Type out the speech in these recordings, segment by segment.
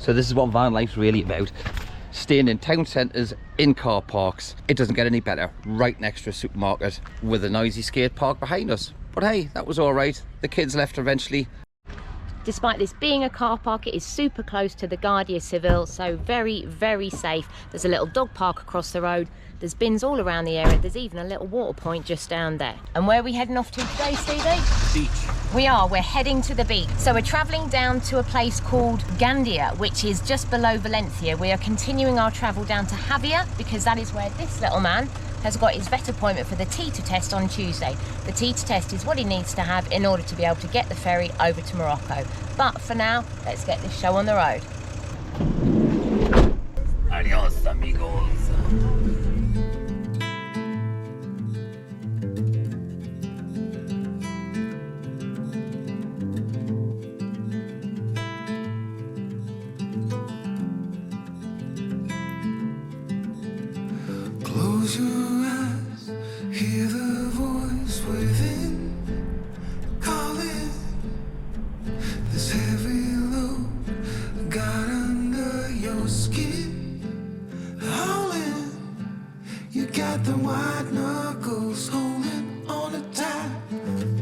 So this is what van life's really about. Staying in town centres, in car parks. It doesn't get any better. Right next to a supermarket with a noisy skate park behind us. But hey, that was all right. The kids left eventually. Despite this being a car park, it is super close to the Guardia Civil, so very, very safe. There's a little dog park across the road. There's bins all around the area. There's even a little water point just down there. And where are we heading off to today, Stevie? Beach. We're heading to the beach. So we're travelling down to a place called Gandia, which is just below Valencia. We are continuing our travel down to Javier because that is where this little man has got his vet appointment for the tita test on Tuesday. The tita test is what he needs to have in order to be able to get the ferry over to Morocco. But for now, let's get this show on the road. Adios, amigos. Close your eyes, hear the voice within, calling. This heavy load got under your skin, howling. You got the white knuckles holding on to tight,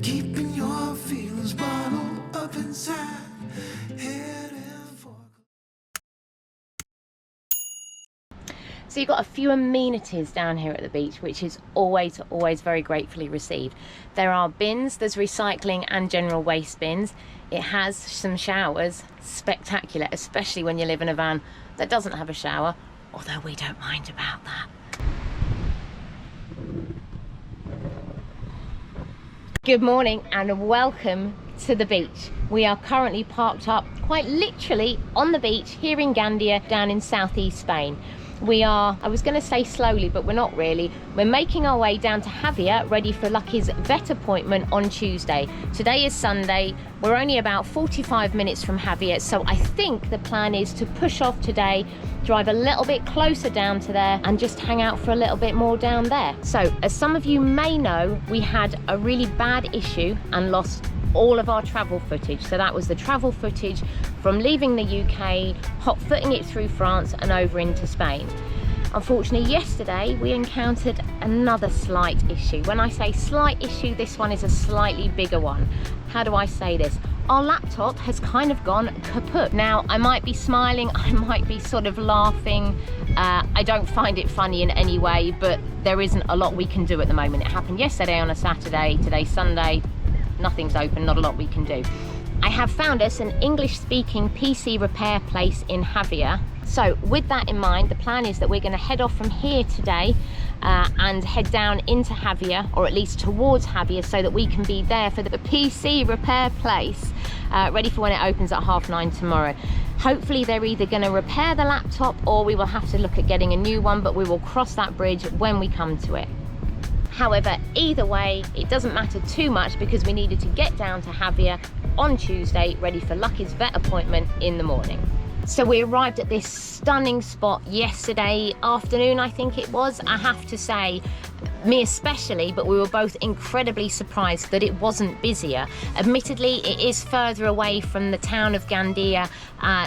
keeping your feelings bottled up inside. So you've got a few amenities down here at the beach, which is always very gratefully received. There are bins, there's recycling and general waste bins. It has some showers, spectacular, especially when you live in a van that doesn't have a shower, although we don't mind about that. Good morning and welcome to the beach. We are currently parked up quite literally on the beach here in Gandia down in southeast Spain. We are, I was going to say slowly, but we're not really. We're making our way down to Javier, ready for Lucky's vet appointment on Tuesday. Today is Sunday. We're only about 45 minutes from Javier, so I think the plan is to push off today, drive a little bit closer down to there, and just hang out for a little bit more down there. So, as some of you may know, we had a really bad issue and lost all of our travel footage. So that was the travel footage from leaving the UK, hot-footing it through France and over into Spain. Unfortunately, yesterday we encountered another slight issue. When I say slight issue, this one is a slightly bigger one. How do I say this? Our laptop has kind of gone kaput. Now, I might be smiling, I might be sort of laughing. I don't find it funny in any way, but there isn't a lot we can do at the moment. It happened yesterday on a Saturday, today's Sunday. Nothing's open, not a lot we can do. I have found us an English-speaking PC repair place in Javier. So with that in mind, the plan is that we're going to head off from here today and head down into Javier, or at least towards Javier, so that we can be there for the PC repair place, ready for when it opens at 9:30 tomorrow. Hopefully they're either going to repair the laptop or we will have to look at getting a new one, but we will cross that bridge when we come to it. However, either way, it doesn't matter too much because we needed to get down to Javier on Tuesday, ready for Lucky's vet appointment in the morning. So we arrived at this stunning spot yesterday afternoon, I think it was. I have to say, me especially, but we were both incredibly surprised that it wasn't busier. Admittedly, it is further away from the town of Gandia,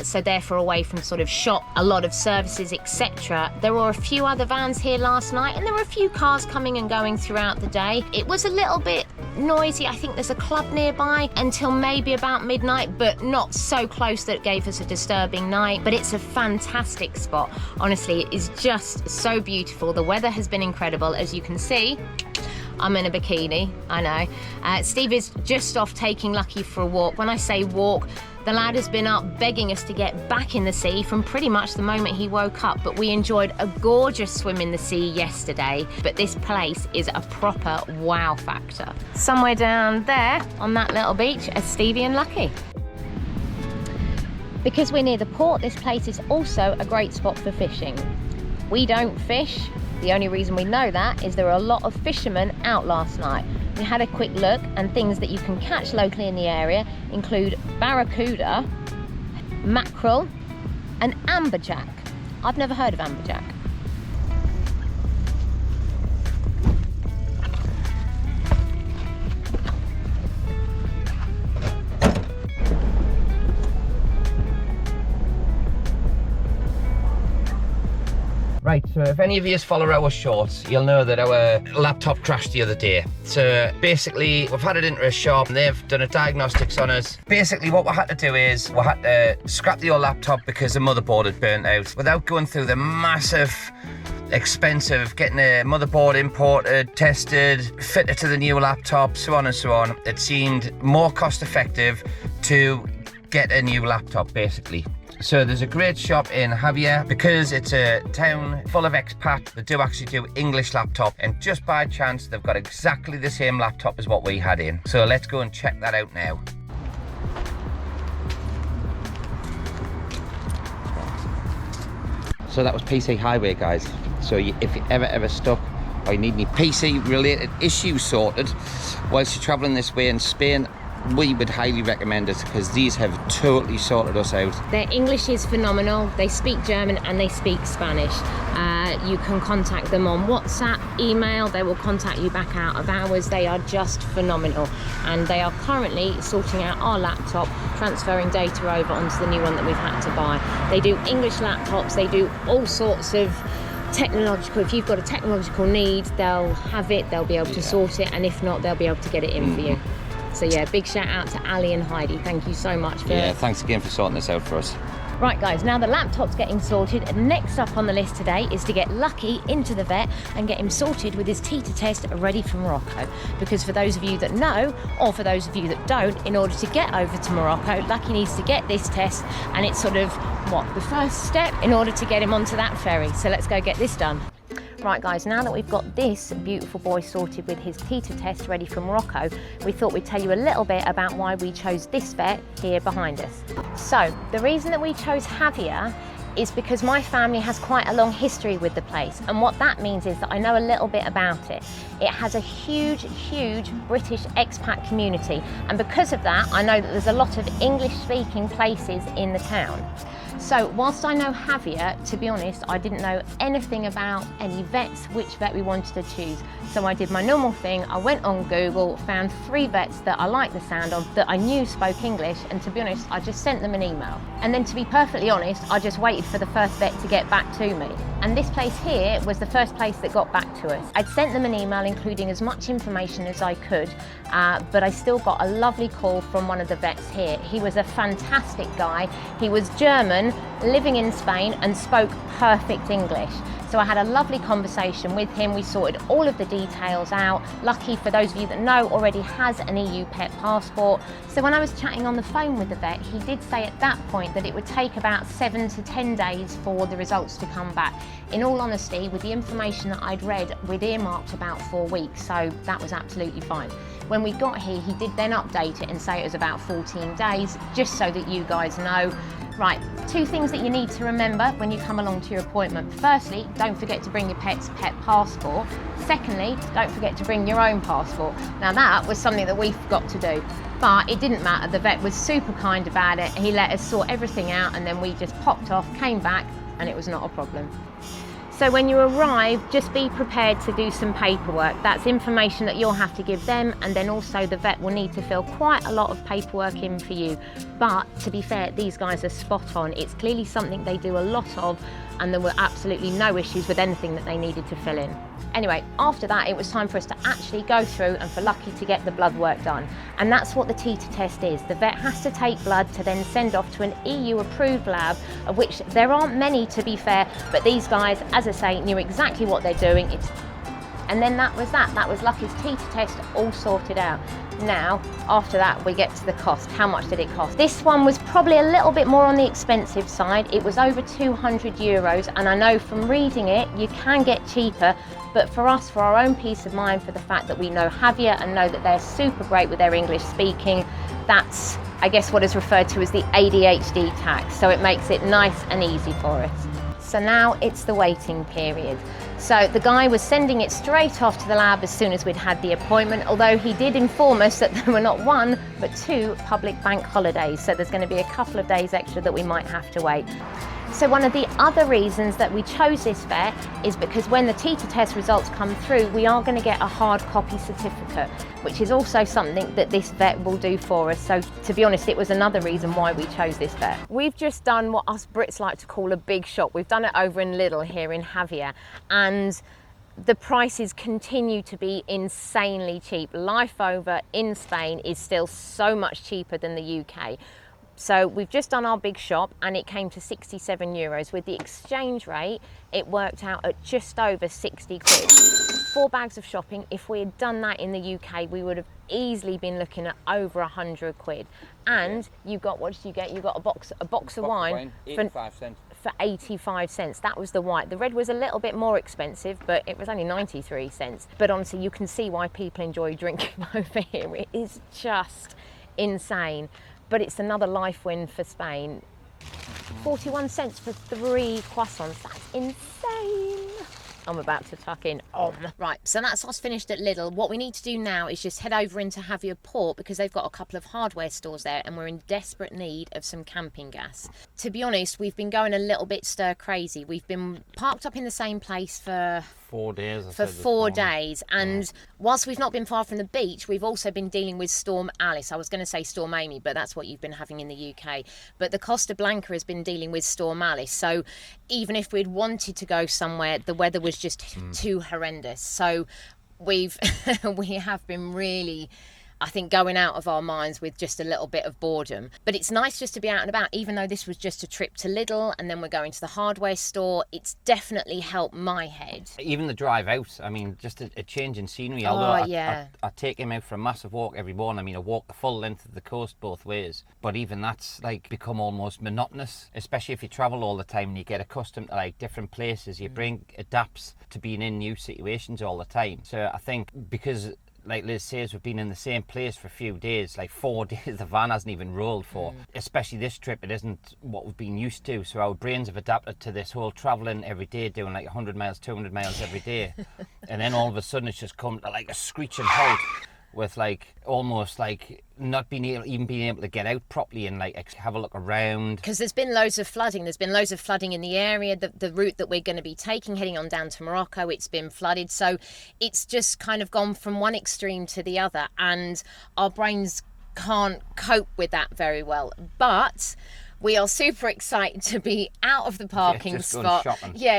so therefore away from sort of shop, a lot of services, etc. There were a few other vans here last night, and there were a few cars coming and going throughout the day. It was a little bit noisy. I think there's a club nearby until maybe about midnight, but not so close that it gave us a disturbing night. But it's a fantastic spot. Honestly, it is just so beautiful. The weather has been incredible. As you can see, I'm in a bikini, I know. Steve is just off taking Lucky for a walk. When I say walk, the lad has been up begging us to get back in the sea from pretty much the moment he woke up, but we enjoyed a gorgeous swim in the sea yesterday. But this place is a proper wow factor. Somewhere down there on that little beach are Stevie and Lucky. Because we're near the port, this place is also a great spot for fishing. We don't fish. The only reason we know that is there were a lot of fishermen out last night. We had a quick look, and things that you can catch locally in the area include barracuda, mackerel, and amberjack. I've never heard of amberjack. Right, so if any of you follow our shorts, you'll know that our laptop crashed the other day. So basically, we've had it into a shop and they've done a diagnostics on us. Basically, what we had to do is we had to scrap the old laptop because the motherboard had burnt out without going through the massive expense of getting a motherboard imported, tested, fitted to the new laptop, so on and so on. It seemed more cost effective to get a new laptop, basically. So there's a great shop in Javier, because it's a town full of expats that do actually do English laptop, and just by chance they've got exactly the same laptop as what we had in. So let's go and check that out now. So that was PC Highway, guys. So if you're ever stuck or you need any PC related issues sorted whilst you're traveling this way in Spain, we would highly recommend it, because these have totally sorted us out. Their English is phenomenal. They speak German and they speak Spanish. You can contact them on WhatsApp, email. They will contact you back out of hours. They are just phenomenal, and they are currently sorting out our laptop, transferring data over onto the new one that we've had to buy. They do English laptops. They do all sorts of technological. If you've got a technological need, they'll have it. They'll be able to sort it, and if not, they'll be able to get it in for you. So yeah, big shout out to Ali and Heidi. Thank you so much for thanks again for sorting this out for us. Right guys, now the laptop's getting sorted, next up on the list today is to get Lucky into the vet and get him sorted with his tita test ready for Morocco. Because for those of you that know, or for those of you that don't, in order to get over to Morocco, Lucky needs to get this test, and it's sort of, the first step in order to get him onto that ferry. So let's go get this done. Right guys, now that we've got this beautiful boy sorted with his tita test ready for Morocco, we thought we'd tell you a little bit about why we chose this vet here behind us. So, the reason that we chose Javier is because my family has quite a long history with the place, and what that means is that I know a little bit about it. It has a huge British expat community, and because of that I know that there's a lot of English speaking places in the town. So whilst I know Javier, to be honest, I didn't know anything about any vets, which vet we wanted to choose. So I did my normal thing, I went on Google, found 3 vets that I liked the sound of, that I knew spoke English, and to be honest, I just sent them an email. And then to be perfectly honest, I just waited for the first vet to get back to me. And this place here was the first place that got back to us. I'd sent them an email including as much information as I could, but I still got a lovely call from one of the vets here. He was a fantastic guy. He was German, living in Spain, and spoke perfect English. So I had a lovely conversation with him. We sorted all of the details out. Lucky, for those of you that know, already has an EU pet passport. So when I was chatting on the phone with the vet, he did say at that point that it would take about 7 to 10 days for the results to come back. In all honesty, with the information that I'd read, we'd earmarked about 4 weeks, so that was absolutely fine. When we got here, he did then update it and say it was about 14 days, just so that you guys know. Right, 2 things that you need to remember when you come along to your appointment. Firstly, don't forget to bring your pet's pet passport. Secondly, don't forget to bring your own passport. Now that was something that we've got to do, but it didn't matter. The vet was super kind about it. He let us sort everything out, and then we just popped off, came back, and it was not a problem. So when you arrive, just be prepared to do some paperwork. That's information that you'll have to give them, and then also the vet will need to fill quite a lot of paperwork in for you. But to be fair, these guys are spot on. It's clearly something they do a lot of, and there were absolutely no issues with anything that they needed to fill in. Anyway, after that, it was time for us to actually go through and for Lucky to get the blood work done. And that's what the tita test is. The vet has to take blood to then send off to an EU approved lab, of which there aren't many, to be fair, but these guys, as I say, knew exactly what they're doing. And then that was that. That was Lucky's tita test all sorted out. Now, after that, we get to the cost. How much did it cost? This one was probably a little bit more on the expensive side. It was over 200 euros, and I know from reading it, you can get cheaper, but for us, for our own peace of mind, for the fact that we know Javier and know that they're super great with their English speaking, that's, I guess, what is referred to as the ADHD tax. So it makes it nice and easy for us. So now it's the waiting period. So the guy was sending it straight off to the lab as soon as we'd had the appointment, although he did inform us that there were not 1, but 2 public bank holidays. So there's going to be a couple of days extra that we might have to wait. So one of the other reasons that we chose this vet is because when the tita test results come through, we are going to get a hard copy certificate, which is also something that this vet will do for us. So to be honest, it was another reason why we chose this vet. We've just done what us Brits like to call a big shop. We've done it over in Lidl here in Javier, and the prices continue to be insanely cheap. Life over in Spain is still so much cheaper than the UK. So we've just done our big shop and it came to 67 euros. With the exchange rate, it worked out at just over 60 quid. 4 bags of shopping. If we had done that in the UK, we would have easily been looking at over 100 quid. And you got, what did you get? You got a box of wine, 85 cents. For 85 cents. That was the white. The red was a little bit more expensive, but it was only 93 cents. But honestly, you can see why people enjoy drinking over here. It is just insane. But it's another life win for Spain. 41 cents for 3 croissants. That's insane. I'm about to tuck in. Right, so that's us finished at Lidl. What we need to do now is just head over into Javier Port because they've got a couple of hardware stores there and we're in desperate need of some camping gas. To be honest, we've been going a little bit stir crazy. We've been parked up in the same place for 4 days. For 4 days, and whilst we've not been far from the beach, we've also been dealing with Storm Alice. I was going to say Storm Amy, but that's what you've been having in the UK. But the Costa Blanca has been dealing with Storm Alice. So even if we'd wanted to go somewhere, the weather was just too horrendous. So we have been really, I think, going out of our minds with just a little bit of boredom. But it's nice just to be out and about, even though this was just a trip to Lidl and then we're going to the hardware store. It's definitely helped my head. Even the drive out, I mean, just a change in scenery. Oh, I take him out for a massive walk every morning. I mean, I walk the full length of the coast both ways. But even that's like become almost monotonous, especially if you travel all the time and you get accustomed to like different places. Your brain adapts to being in new situations all the time. So I think because, like Liz says, we've been in the same place for a few days, like 4 days the van hasn't even rolled for. Especially this trip, it isn't what we've been used to, so our brains have adapted to this whole travelling every day, doing like 100 miles, 200 miles every day. And then all of a sudden it's just come to like a screeching halt with like almost like not being able to get out properly and like have a look around. Because there's been loads of flooding. There's been loads of flooding in the area. The route that we're going to be taking, heading on down to Morocco, it's been flooded. So it's just kind of gone from one extreme to the other, and our brains can't cope with that very well. But we are super excited to be out of the parking spot.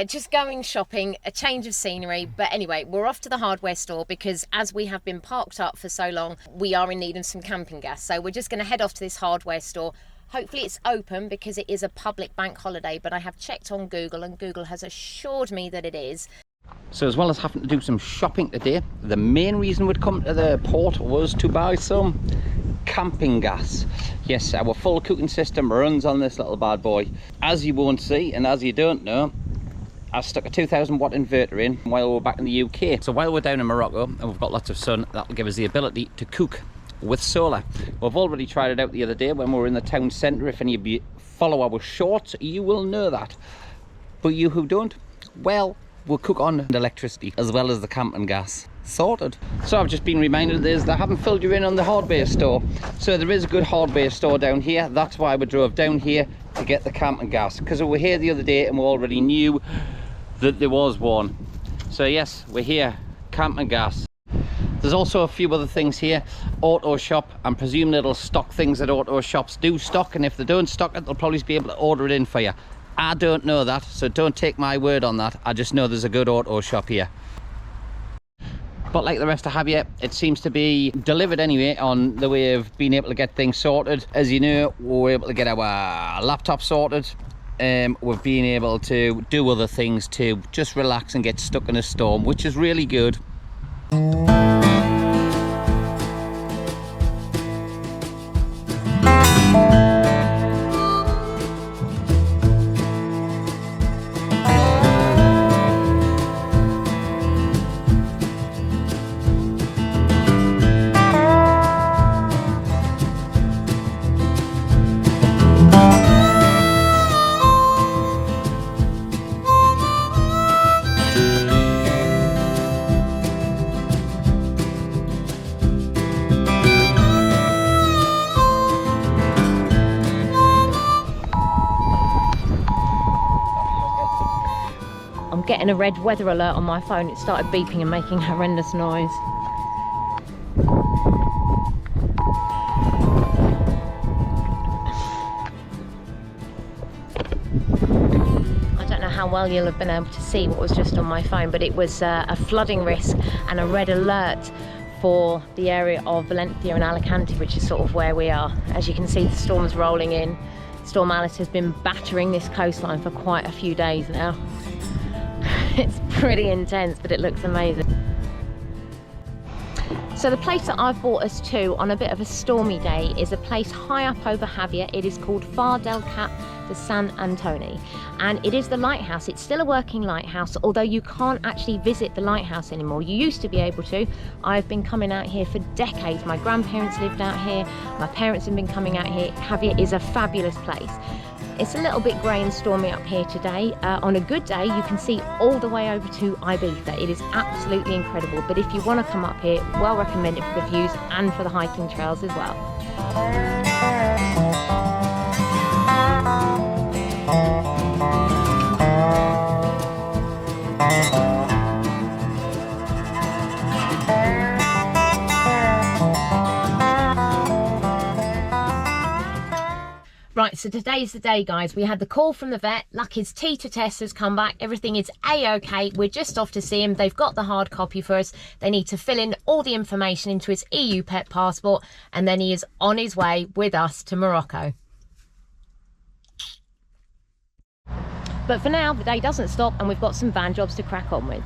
Just going shopping, a change of scenery. But anyway, we're off to the hardware store because as we have been parked up for so long, we are in need of some camping gas. So we're just going to head off to this hardware store. Hopefully it's open because it is a public bank holiday, but I have checked on Google and Google has assured me that it is. So as well as having to do some shopping today, the main reason we'd come to the port was to buy some camping gas. Yes, our full cooking system runs on this little bad boy. As you won't see, and as you don't know, I stuck a 2000 watt inverter in while we're back in the UK. So while we're down in Morocco and we've got lots of sun, that'll give us the ability to cook with solar. We've already tried it out the other day when we were in the town centre. If any of you follow our shorts, you will know that. But you who don't, well, we'll cook on electricity as well as the camping gas. Sorted. So I've just been reminded they haven't filled you in on the hardware store. So there is a good hardware store down here. That's why we drove down here to get the camping gas, because we were here the other day and we already knew that there was one. So yes, we're here, camping gas. There's also a few other things here. Auto shop, I'm presuming it'll stock things that auto shops do stock, and if they don't stock it, they'll probably be able to order it in for you. I don't know that, so don't take my word on that. I just know there's a good auto shop here. But like the rest of Javier, it seems to be delivered anyway on the way of being able to get things sorted. As you know, we were able to get our laptop sorted. We've been able to do other things to just relax and get stuck in a storm, which is really good. getting a red weather alert on my phone. It started beeping and making horrendous noise. I don't know how well you'll have been able to see what was just on my phone, but it was a flooding risk and a red alert for the area of Valencia and Alicante, which is sort of where we are. As you can see, the storm's rolling in. Storm Alice has been battering this coastline for quite a few days now. It's pretty intense, but it looks amazing. So the place that I've brought us to on a bit of a stormy day is a place high up over Javier. It is called Far del Cap de San Antoni, and it is the lighthouse. It's still a working lighthouse, although you can't actually visit the lighthouse anymore. You used to be able to. I've been coming out here for decades. My grandparents lived out here, my parents have been coming out here. Javier is a fabulous place. It's a little bit grey and stormy up here today. On a good day, you can see all the way over to Ibiza. It is absolutely incredible. But if you want to come up here, well recommended for the views and for the hiking trails as well. Right, so today's the day, guys. We had the call from the vet. Lucky's tita test has come back. Everything is a-okay. We're just off to see him. They've got the hard copy for us. They need to fill in all the information into his EU pet passport, and then he is on his way with us to Morocco. But for now, the day doesn't stop, and we've got some van jobs to crack on with.